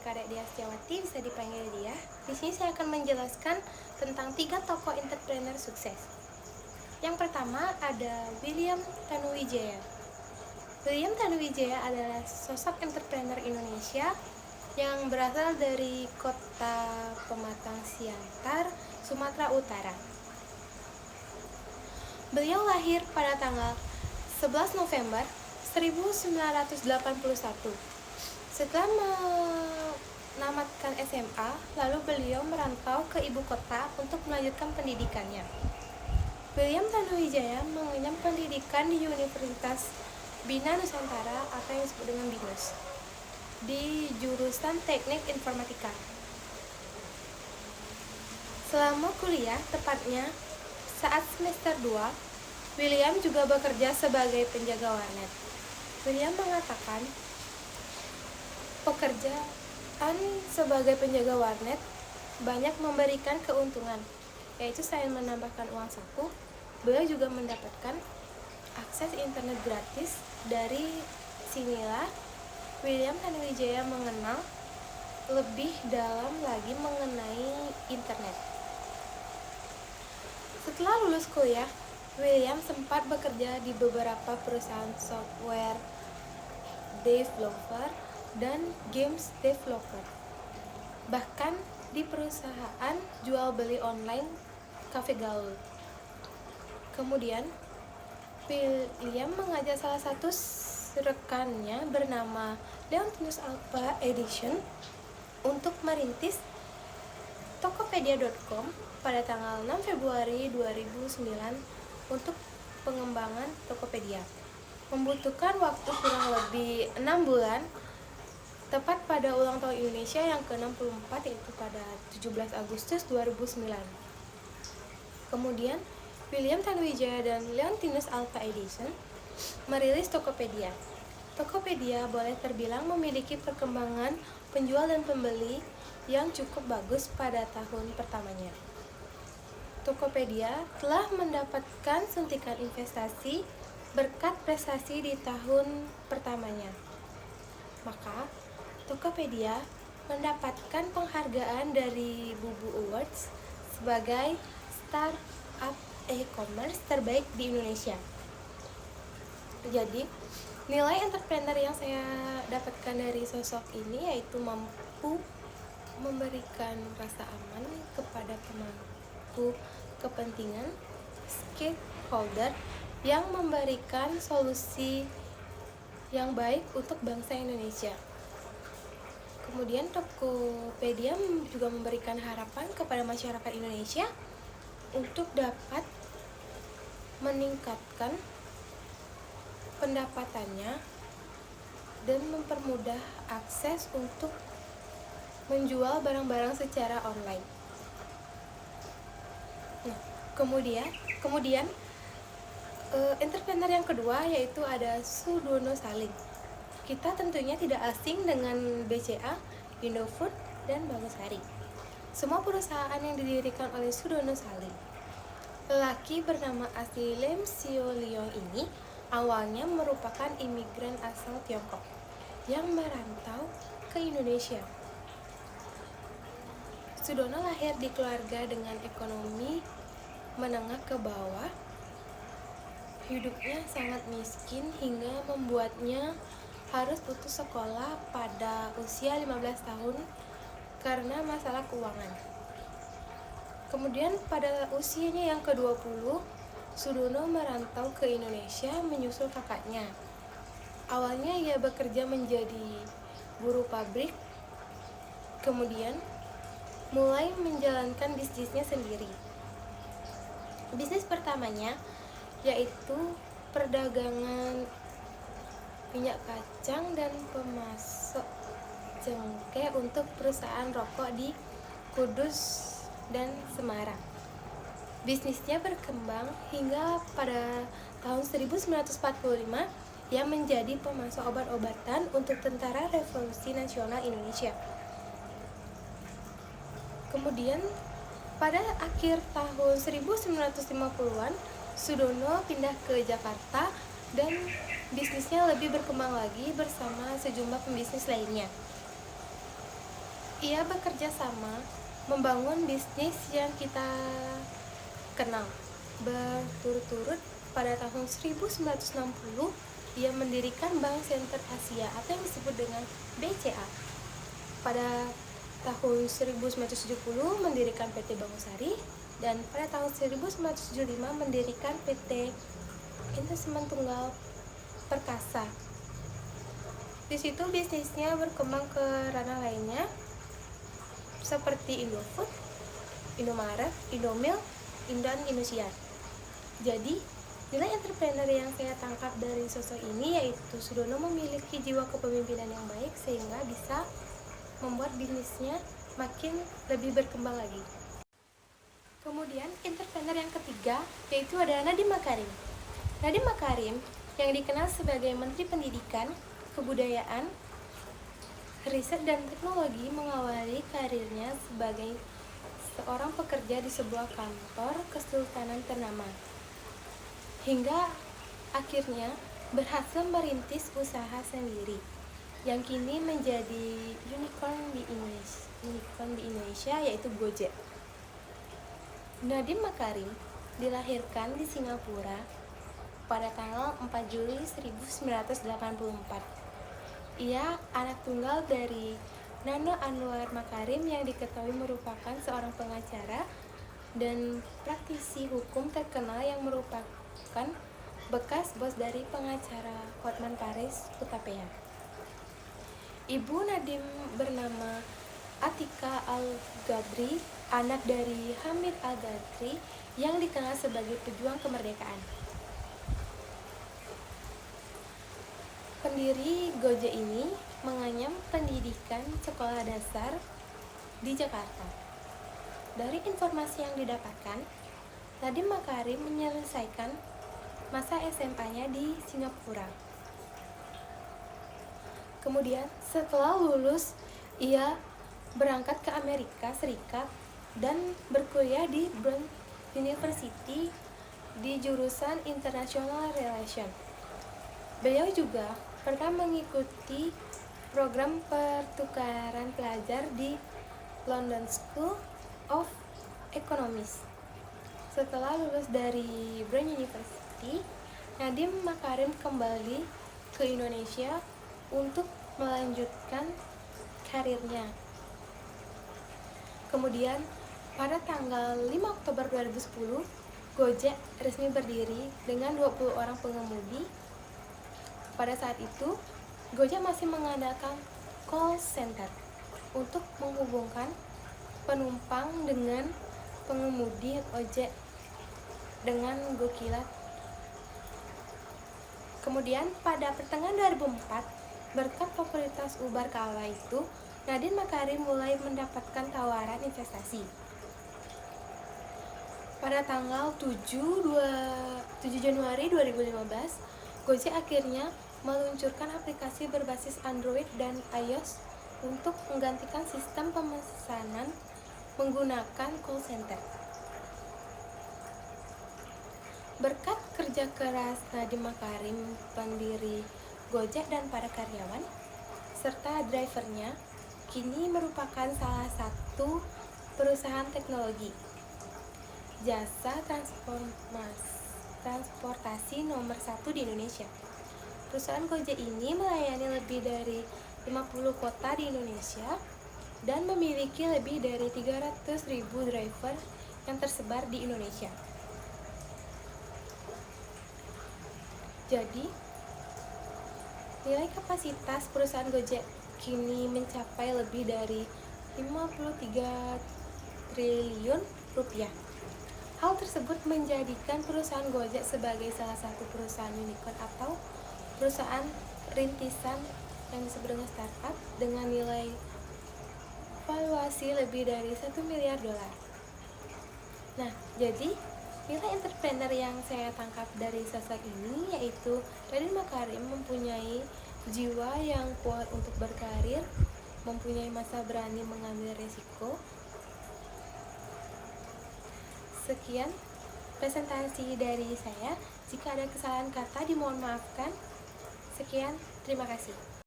Kadek Dia Setiawati, bisa dipanggil Dia. Di sini saya akan menjelaskan tentang 3 tokoh entrepreneur sukses. Yang pertama ada William Tanuwijaya. William Tanuwijaya adalah sosok entrepreneur Indonesia yang berasal dari kota Pematang Siantar, Sumatera Utara. Beliau lahir pada tanggal 11 November 1981. Setelah menamatkan SMA, lalu beliau merantau ke ibu kota untuk melanjutkan pendidikannya. William Tanuwijaya mengenyam pendidikan di Universitas Bina Nusantara atau yang disebut dengan BINUS di jurusan Teknik Informatika. Selama kuliah, tepatnya saat semester 2, William juga bekerja sebagai penjaga warnet. William mengatakan, pekerjaan sebagai penjaga warnet banyak memberikan keuntungan, yaitu selain menambahkan uang saku, beliau juga mendapatkan akses internet gratis. Dari sinilah William Tanuwijaya mengenal lebih dalam lagi mengenai internet. Setelah lulus kuliah, William sempat bekerja di beberapa perusahaan software developer dan games developer. Bahkan di perusahaan jual beli online Cafe Gaul. Kemudian William mengajak salah satu rekannya bernama Leontinus Alpha Edition untuk merintis Tokopedia.com pada tanggal 6 Februari 2009 untuk pengembangan Tokopedia. Membutuhkan waktu kurang lebih 6 bulan, tepat pada ulang tahun Indonesia yang ke-64, yaitu pada 17 Agustus 2009. Kemudian William Tanuwijaya dan Leontinus Alpha Edition merilis Tokopedia. Tokopedia boleh terbilang memiliki perkembangan penjual dan pembeli yang cukup bagus pada tahun pertamanya. Tokopedia telah mendapatkan suntikan investasi berkat prestasi di tahun pertamanya. Maka, Tokopedia mendapatkan penghargaan dari Bubu Awards sebagai startup e-commerce terbaik di Indonesia. Jadi, nilai entrepreneur yang saya dapatkan dari sosok ini yaitu mampu memberikan rasa aman kepada pemangku kepentingan, stakeholder yang memberikan solusi yang baik untuk bangsa Indonesia. Kemudian Tokopedia juga memberikan harapan kepada masyarakat Indonesia untuk dapat meningkatkan pendapatannya dan mempermudah akses untuk menjual barang-barang secara online. Nah, kemudian entrepreneur yang kedua yaitu ada Sudono Salim. Kita tentunya tidak asing dengan BCA, Indofood, dan Bangusari. Semua perusahaan yang didirikan oleh Sudono Salim. Lelaki bernama asli Lem Sio Leong ini awalnya merupakan imigran asal Tiongkok yang merantau ke Indonesia. Sudono lahir di keluarga dengan ekonomi menengah ke bawah. Hidupnya sangat miskin hingga membuatnya harus putus sekolah pada usia 15 tahun karena masalah keuangan. Kemudian pada usianya yang ke-20, Sudono merantau ke Indonesia menyusul kakaknya. Awalnya ia bekerja menjadi buruh pabrik, kemudian mulai menjalankan bisnisnya sendiri. Bisnis pertamanya yaitu perdagangan minyak kacang dan pemasok cengkeh untuk perusahaan rokok di Kudus dan Semarang. Bisnisnya berkembang hingga pada tahun 1945 ia menjadi pemasok obat-obatan untuk Tentara Revolusi Nasional Indonesia. Kemudian pada akhir tahun 1950-an Sudono pindah ke Jakarta dan bisnisnya lebih berkembang lagi bersama sejumlah pembisnis lainnya. Ia bekerja sama membangun bisnis yang kita kenal. Berturut-turut pada tahun 1960 ia mendirikan Bank Senter Asia atau yang disebut dengan BCA. Pada tahun 1970 mendirikan PT Bangusari, dan pada tahun 1975 mendirikan PT Investment Tunggal Perkasa. Di situ bisnisnya berkembang ke ranah lainnya seperti Indofood, Indomaret, Indomilk, dan Indosiar. Jadi, nilai entrepreneur yang saya tangkap dari sosok ini yaitu Sudono memiliki jiwa kepemimpinan yang baik sehingga bisa membuat bisnisnya makin lebih berkembang lagi. Kemudian, entrepreneur yang ketiga yaitu adalah Nadiem Makarim. Nadiem Makarim yang dikenal sebagai Menteri Pendidikan, Kebudayaan, Riset dan Teknologi mengawali karirnya sebagai seorang pekerja di sebuah kantor kesultanan ternama. Hingga akhirnya berhasil merintis usaha sendiri yang kini menjadi unicorn di Indonesia yaitu Gojek. Nadiem Makarim dilahirkan di Singapura pada tanggal 4 Juli 1984. Ia anak tunggal dari Nano Anwar Makarim yang diketahui merupakan seorang pengacara dan praktisi hukum terkenal yang merupakan bekas bos dari pengacara Hotman Paris Hutapea. Ibu Nadiem bernama Atika Al-Gadri, anak dari Hamid Al-Gadri yang dikenal sebagai pejuang kemerdekaan. Pendiri Gojek ini mengenyam pendidikan sekolah dasar di Jakarta. Dari informasi yang didapatkan, Nadiem Makarim menyelesaikan masa SMA-nya di Singapura. Kemudian setelah lulus, ia berangkat ke Amerika Serikat dan berkuliah di Brown University di jurusan International Relations. Beliau juga pernah mengikuti program pertukaran pelajar di London School of Economics. Setelah lulus dari Brown University, Nadiem Makarim kembali ke Indonesia untuk melanjutkan karirnya. Kemudian pada tanggal 5 Oktober 2010, Gojek resmi berdiri dengan 20 orang pengemudi. Pada saat itu, Gojek masih mengandalkan call center untuk menghubungkan penumpang dengan pengemudi ojek dengan Gokilat. Kemudian pada pertengahan 2004, berkat popularitas Uber kala itu, Nadiem Makarim mulai mendapatkan tawaran investasi. Pada tanggal 7 Januari 2015, Gojek akhirnya meluncurkan aplikasi berbasis Android dan iOS untuk menggantikan sistem pemesanan menggunakan call center. Berkat kerja keras Nadiem Makarim, pendiri Gojek dan para karyawan, serta drivernya, kini merupakan salah satu perusahaan teknologi jasa transportasi nomor 1 di Indonesia. Perusahaan Gojek ini melayani lebih dari 50 kota di Indonesia dan memiliki lebih dari 300.000 driver yang tersebar di Indonesia. Jadi, nilai kapasitas perusahaan Gojek kini mencapai lebih dari 53 triliun rupiah. Hal tersebut menjadikan perusahaan Gojek sebagai salah satu perusahaan unicorn atau perusahaan rintisan yang disebut dengan startup dengan nilai valuasi lebih dari 1 miliar dolar. Nah, jadi nilai entrepreneur yang saya tangkap dari sosok ini yaitu Nadiem Makarim mempunyai jiwa yang kuat untuk berkarir, mempunyai masa berani mengambil resiko. Sekian presentasi dari saya. Jika ada kesalahan kata dimohon maafkan. Sekian, terima kasih.